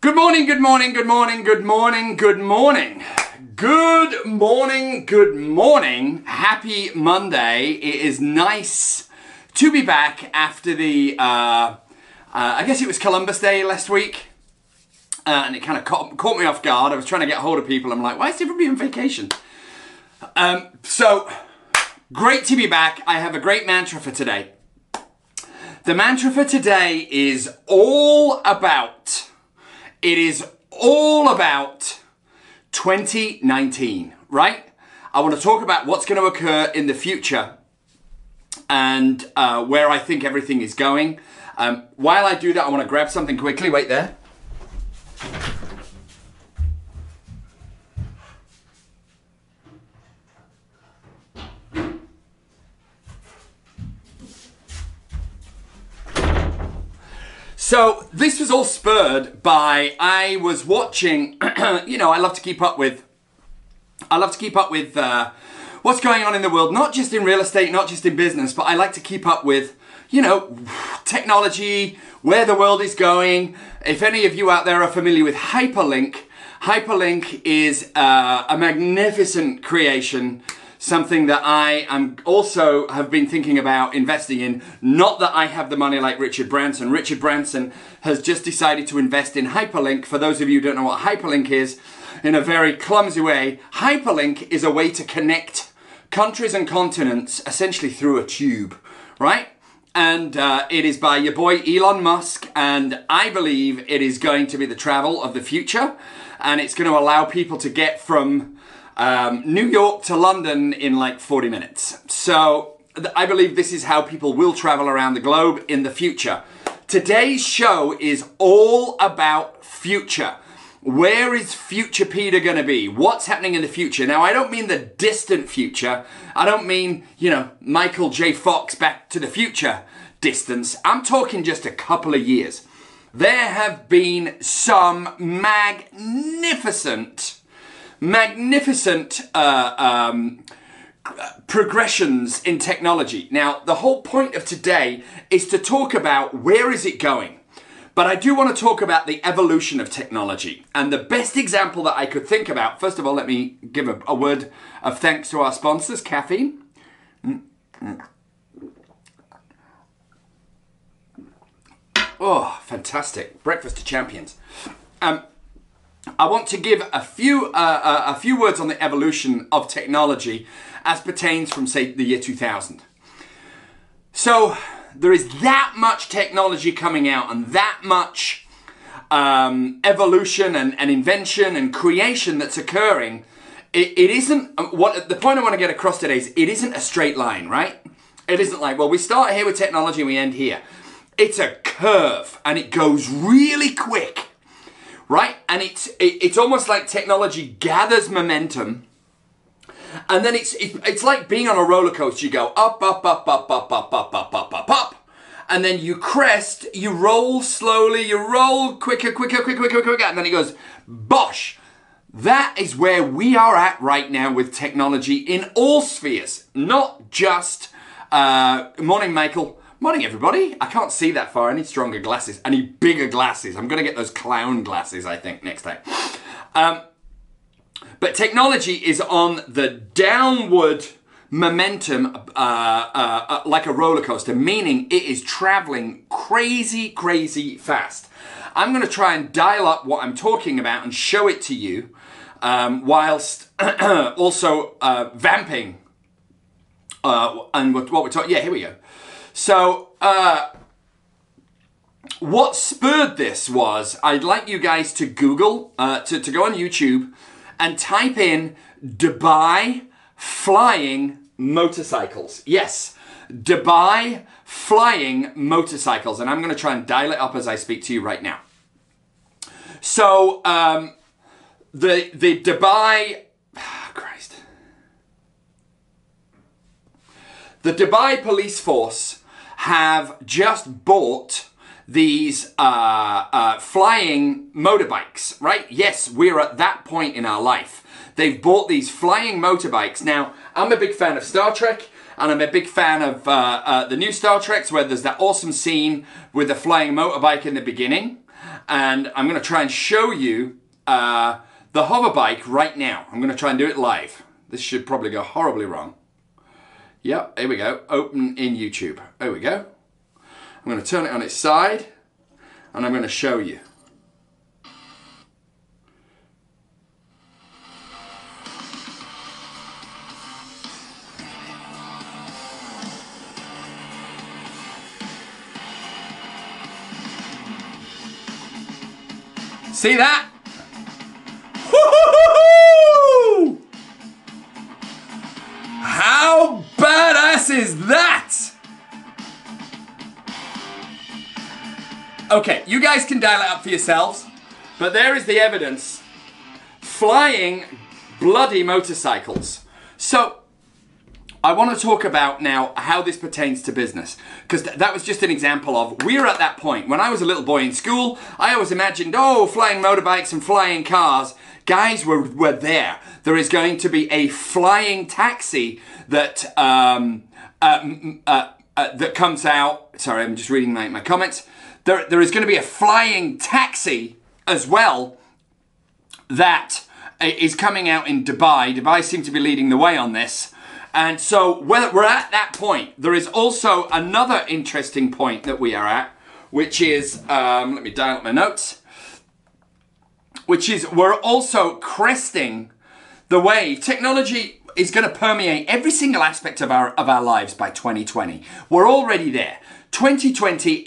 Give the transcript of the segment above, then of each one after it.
Good morning, good morning, good morning, good morning, good morning. Good morning, good morning. Happy Monday. It is nice to be back after the, I guess it was Columbus Day last week. And it kind of caught me off guard. I was trying to get hold of people. I'm like, why is everybody on vacation? So, great to be back. I have a great mantra for today. The mantra for today is all about 2019, right? I want to talk about what's going to occur in the future and where I think everything is going. While I do that, I want to grab something quickly. Wait there. So this was all spurred by, I was watching, you know, I love to keep up with what's going on in the world, not just in real estate, not just in business, but I like to keep up with, you know, technology, where the world is going. If any of you out there are familiar with hyperlink, hyperlink is a magnificent creation. Something that I am also have been thinking about investing in. Not that I have the money like Richard Branson. Richard Branson has just decided to invest in hyperlink. For those of you who don't know what hyperlink is, in a very clumsy way, hyperlink is a way to connect countries and continents essentially through a tube, right? And it is by your boy Elon Musk, and I believe it is going to be the travel of the future, and it's going to allow people to get from New York to London in like 40 minutes. So I believe this is how people will travel around the globe in the future. Today's show is all about future. Where is future Peter going to be? What's happening in the future? Now, I don't mean the distant future. I don't mean, you know, Michael J. Fox Back to the Future distance. I'm talking just a couple of years. There have been some magnificent progressions in technology. Now, the whole point of today is to talk about where is it going. But I do want to talk about the evolution of technology. And the best example that I could think about, first of all, let me give a word of thanks to our sponsors, Caffeine. Oh, fantastic. Breakfast to champions. I want to give a few words on the evolution of technology as pertains from, say, the year 2000. So there is that much technology coming out and that much evolution and invention and creation that's occurring. It isn't, the point I want to get across today is it isn't a straight line, right? It isn't like, well, we start here with technology and we end here. It's a curve and it goes really quick. Right? And it's almost like technology gathers momentum, and then it's like being on a roller coaster. You go up, up, up, up, up, up, up, up, up, up, up, and then you crest, you roll slowly, you roll quicker, quicker, quicker, quicker, quicker, and then it goes bosh. That is where we are at right now with technology in all spheres, not just, morning, Michael. Morning, everybody. I can't see that far. I need stronger glasses. I need bigger glasses. I'm going to get those clown glasses, I think, next time. But technology is on the downward momentum like a roller coaster, meaning it is traveling crazy, crazy fast. I'm going to try and dial up what I'm talking about and show it to you whilst also vamping and what we're talking. Yeah, here we go. So, what spurred this was, I'd like you guys to Google, to go on YouTube and type in Dubai flying motorcycles. Yes, Dubai flying motorcycles. And I'm going to try and dial it up as I speak to you right now. So, the Dubai, Christ. The Dubai police force have just bought these flying motorbikes, right? Yes, we're at that point in our life. They've bought these flying motorbikes. Now, I'm a big fan of Star Trek, and I'm a big fan of the new Star Treks where there's that awesome scene with the flying motorbike in the beginning. and I'm going to try and show you the hover bike right now. I'm going to try and do it live. This should probably go horribly wrong. Yep, here we go. Open in YouTube. There we go. I'm going to turn it on its side, and I'm going to show you. See that? Woo-hoo-hoo-hoo! How badass is that? Okay, you guys can dial it up for yourselves, but there is the evidence. Flying bloody motorcycles. So, I want to talk about now how this pertains to business, because that was just an example of, we're at that point. When I was a little boy in school, I always imagined, oh, flying motorbikes and flying cars. Guys, we're there. There is going to be a flying taxi that that comes out. Sorry, I'm just reading my comments. There is going to be a flying taxi as well that is coming out in Dubai. Dubai seem to be leading the way on this. And so we're at that point. There is also another interesting point that we are at, which is, let me dial up my notes, which is we're also cresting the wave. Technology is going to permeate every single aspect of our lives by 2020. We're already there. 2020,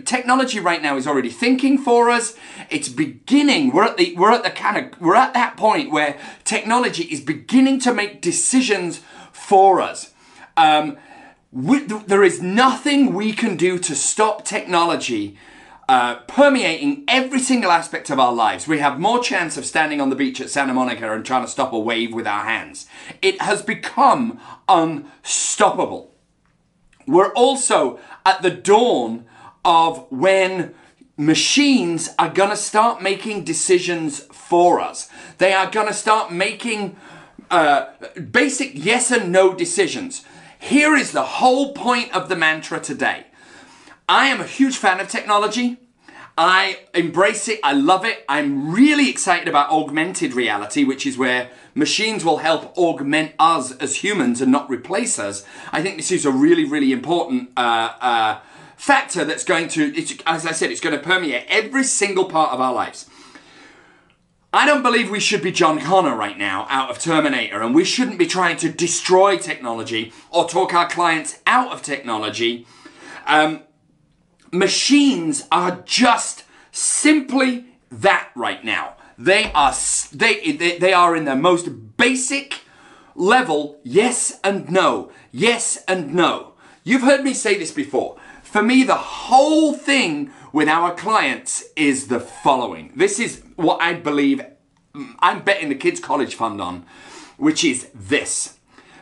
technology right now is already thinking for us. It's beginning. We're at that point where technology is beginning to make decisions for us. There is nothing we can do to stop technology permeating every single aspect of our lives. We have more chance of standing on the beach at Santa Monica and trying to stop a wave with our hands. It has become unstoppable. We're also at the dawn of when machines are going to start making decisions for us. They are going to start making basic yes and no decisions. Here is the whole point of the mantra today. I am a huge fan of technology. I embrace it. I love it. I'm really excited about augmented reality, which is where machines will help augment us as humans and not replace us. I think this is a really, really important factor that's going to, as I said, it's going to permeate every single part of our lives. I don't believe we should be John Connor right now out of Terminator, and we shouldn't be trying to destroy technology or talk our clients out of technology. Machines are just simply that right now. They are in their most basic level, yes and no, yes and no. You've heard me say this before. For me, the whole thing with our clients is the following. This is what I believe I'm betting the kids' college fund on, which is this.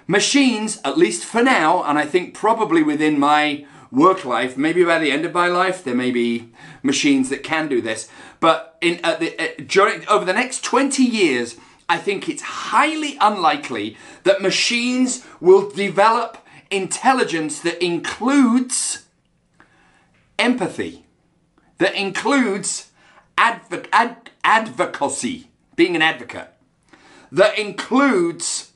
Machines, at least for now, and I think probably within my work life, maybe by the end of my life, there may be machines that can do this. But over the next 20 years, I think it's highly unlikely that machines will develop intelligence that includes empathy, that includes advocacy, being an advocate, that includes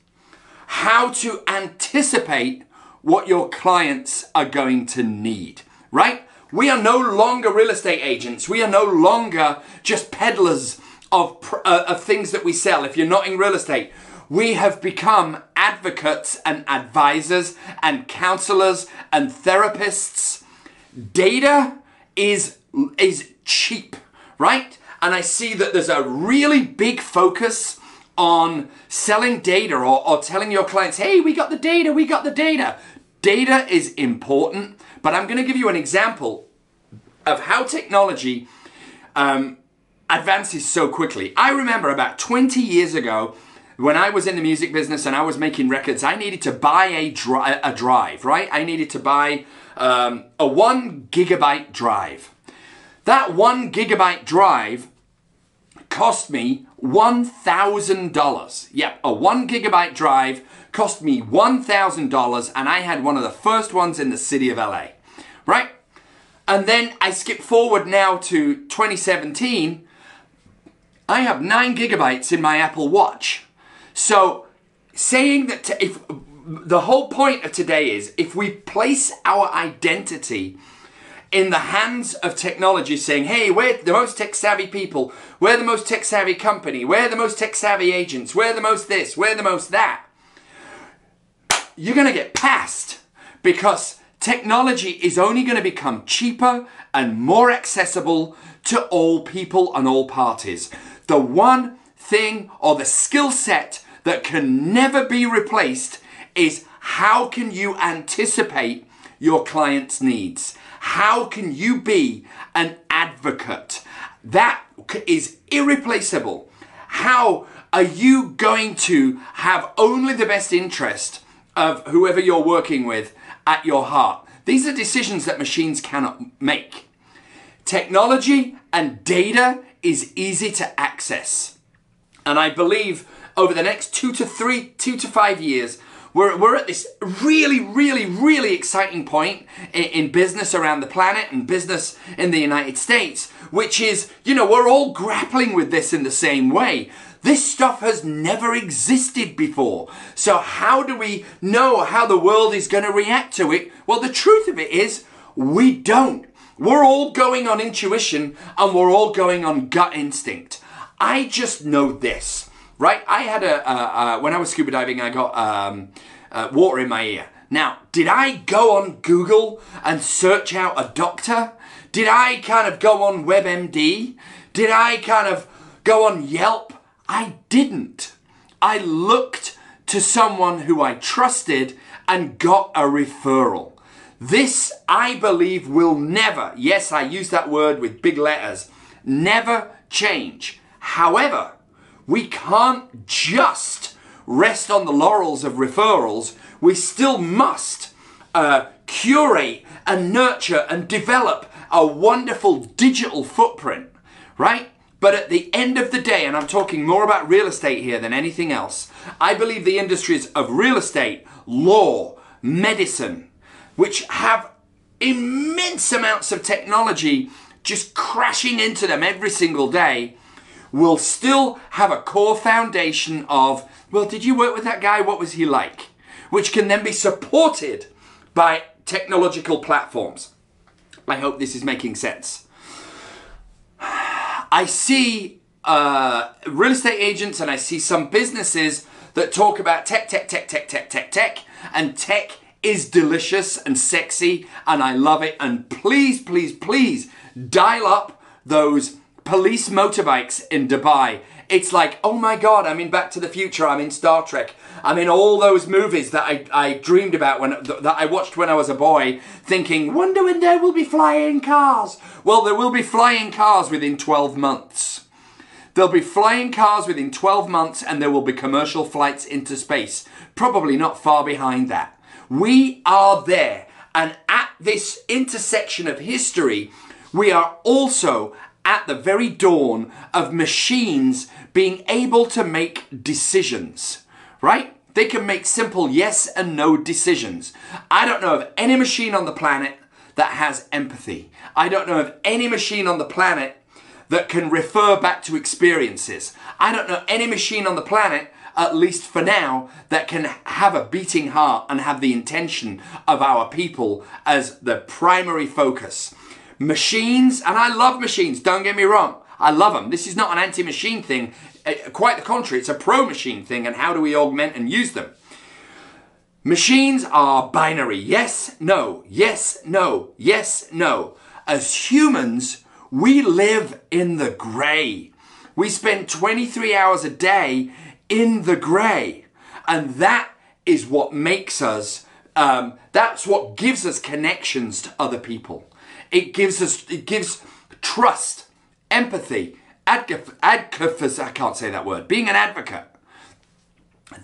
how to anticipate what your clients are going to need, right? We are no longer real estate agents. We are no longer just peddlers of things that we sell. If you're not in real estate, we have become advocates and advisors and counselors and therapists. Data is cheap, right? And I see that there's a really big focus on selling data or telling your clients, hey, we got the data, we got the data. Data is important, but I'm going to give you an example of how technology advances so quickly. I remember about 20 years ago, when I was in the music business and I was making records, I needed to buy a drive, right? I needed to buy a 1 gigabyte drive. That 1 gigabyte drive cost me $1,000. Yep, a 1 gigabyte drive cost me $1,000, and I had one of the first ones in the city of LA, right? And then I skip forward now to 2017. I have 9 gigabytes in my Apple Watch. So saying that if the whole point of today is if we place our identity in the hands of technology, saying, hey, we're the most tech savvy people, we're the most tech savvy company, we're the most tech savvy agents, we're the most this, we're the most that, you're going to get passed, because technology is only going to become cheaper and more accessible to all people and all parties. The one thing or the skill set that can never be replaced is how can you anticipate your client's needs? How can you be an advocate? That is irreplaceable. How are you going to have only the best interest of whoever you're working with at your heart? These are decisions that machines cannot make. Technology and data is easy to access. And I believe over the next 2 to 5 years, we're at this really exciting point in business around the planet and business in the United States, which is, we're all grappling with this in the same way. This stuff has never existed before. So how do we know how the world is going to react to it? Well, the truth of it is we don't. We're all going on intuition and we're all going on gut instinct. I just know this. Right, I had when I was scuba diving, I got water in my ear. Now, did I go on Google and search out a doctor? Did I kind of go on WebMD? Did I kind of go on Yelp? I didn't. I looked to someone who I trusted and got a referral. This, I believe, will never, yes, I use that word with big letters, never change. However, we can't just rest on the laurels of referrals. We still must curate and nurture and develop a wonderful digital footprint, right? But at the end of the day, and I'm talking more about real estate here than anything else, I believe the industries of real estate, law, medicine, which have immense amounts of technology just crashing into them every single day, will still have a core foundation of, well, did you work with that guy? What was he like? Which can then be supported by technological platforms. I hope this is making sense. I see real estate agents and I see some businesses that talk about tech, and tech is delicious and sexy and I love it. And please dial up those police motorbikes in Dubai. It's like, oh my God, I'm in Back to the Future, I'm in Star Trek, I'm in all those movies that I dreamed about, that I watched when I was a boy, thinking, wonder when there will be flying cars. Well, there will be flying cars within 12 months. There'll be flying cars within 12 months and there will be commercial flights into space, probably not far behind that. We are there, and at this intersection of history, we are also at the very dawn of machines being able to make decisions, right? They can make simple yes and no decisions. I don't know of any machine on the planet that has empathy. I don't know of any machine on the planet that can refer back to experiences. I don't know any machine on the planet, at least for now, that can have a beating heart and have the intention of our people as the primary focus. Machines, and I love machines, don't get me wrong, I love them. This is not an anti-machine thing, quite the contrary, it's a pro-machine thing, and how do we augment and use them? Machines are binary, yes, no, yes, no, yes, no. As humans, we live in the grey. We spend 23 hours a day in the grey, and that is what makes us, that's what gives us connections to other people. It gives trust, empathy, advocacy, I can't say that word, being an advocate.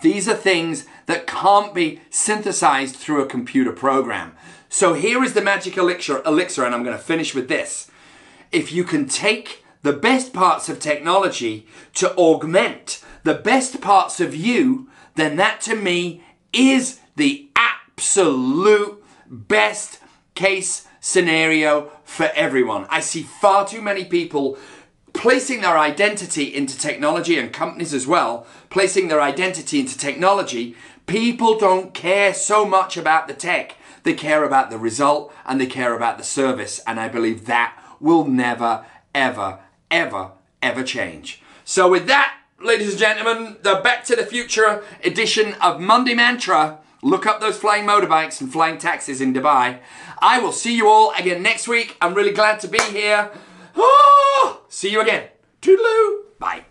These are things that can't be synthesized through a computer program. So here is the magic elixir, and I'm going to finish with this. If you can take the best parts of technology to augment the best parts of you, then that to me is the absolute best case scenario for everyone. I see far too many people placing their identity into technology, and companies as well, placing their identity into technology. People don't care so much about the tech. They care about the result and they care about the service. And I believe that will never, ever, ever, ever change. So with that, ladies and gentlemen, the Back to the Future edition of Monday Mantra. Look up those flying motorbikes and flying taxis in Dubai. I will see you all again next week. I'm really glad to be here. Oh, see you again. Toodaloo. Bye.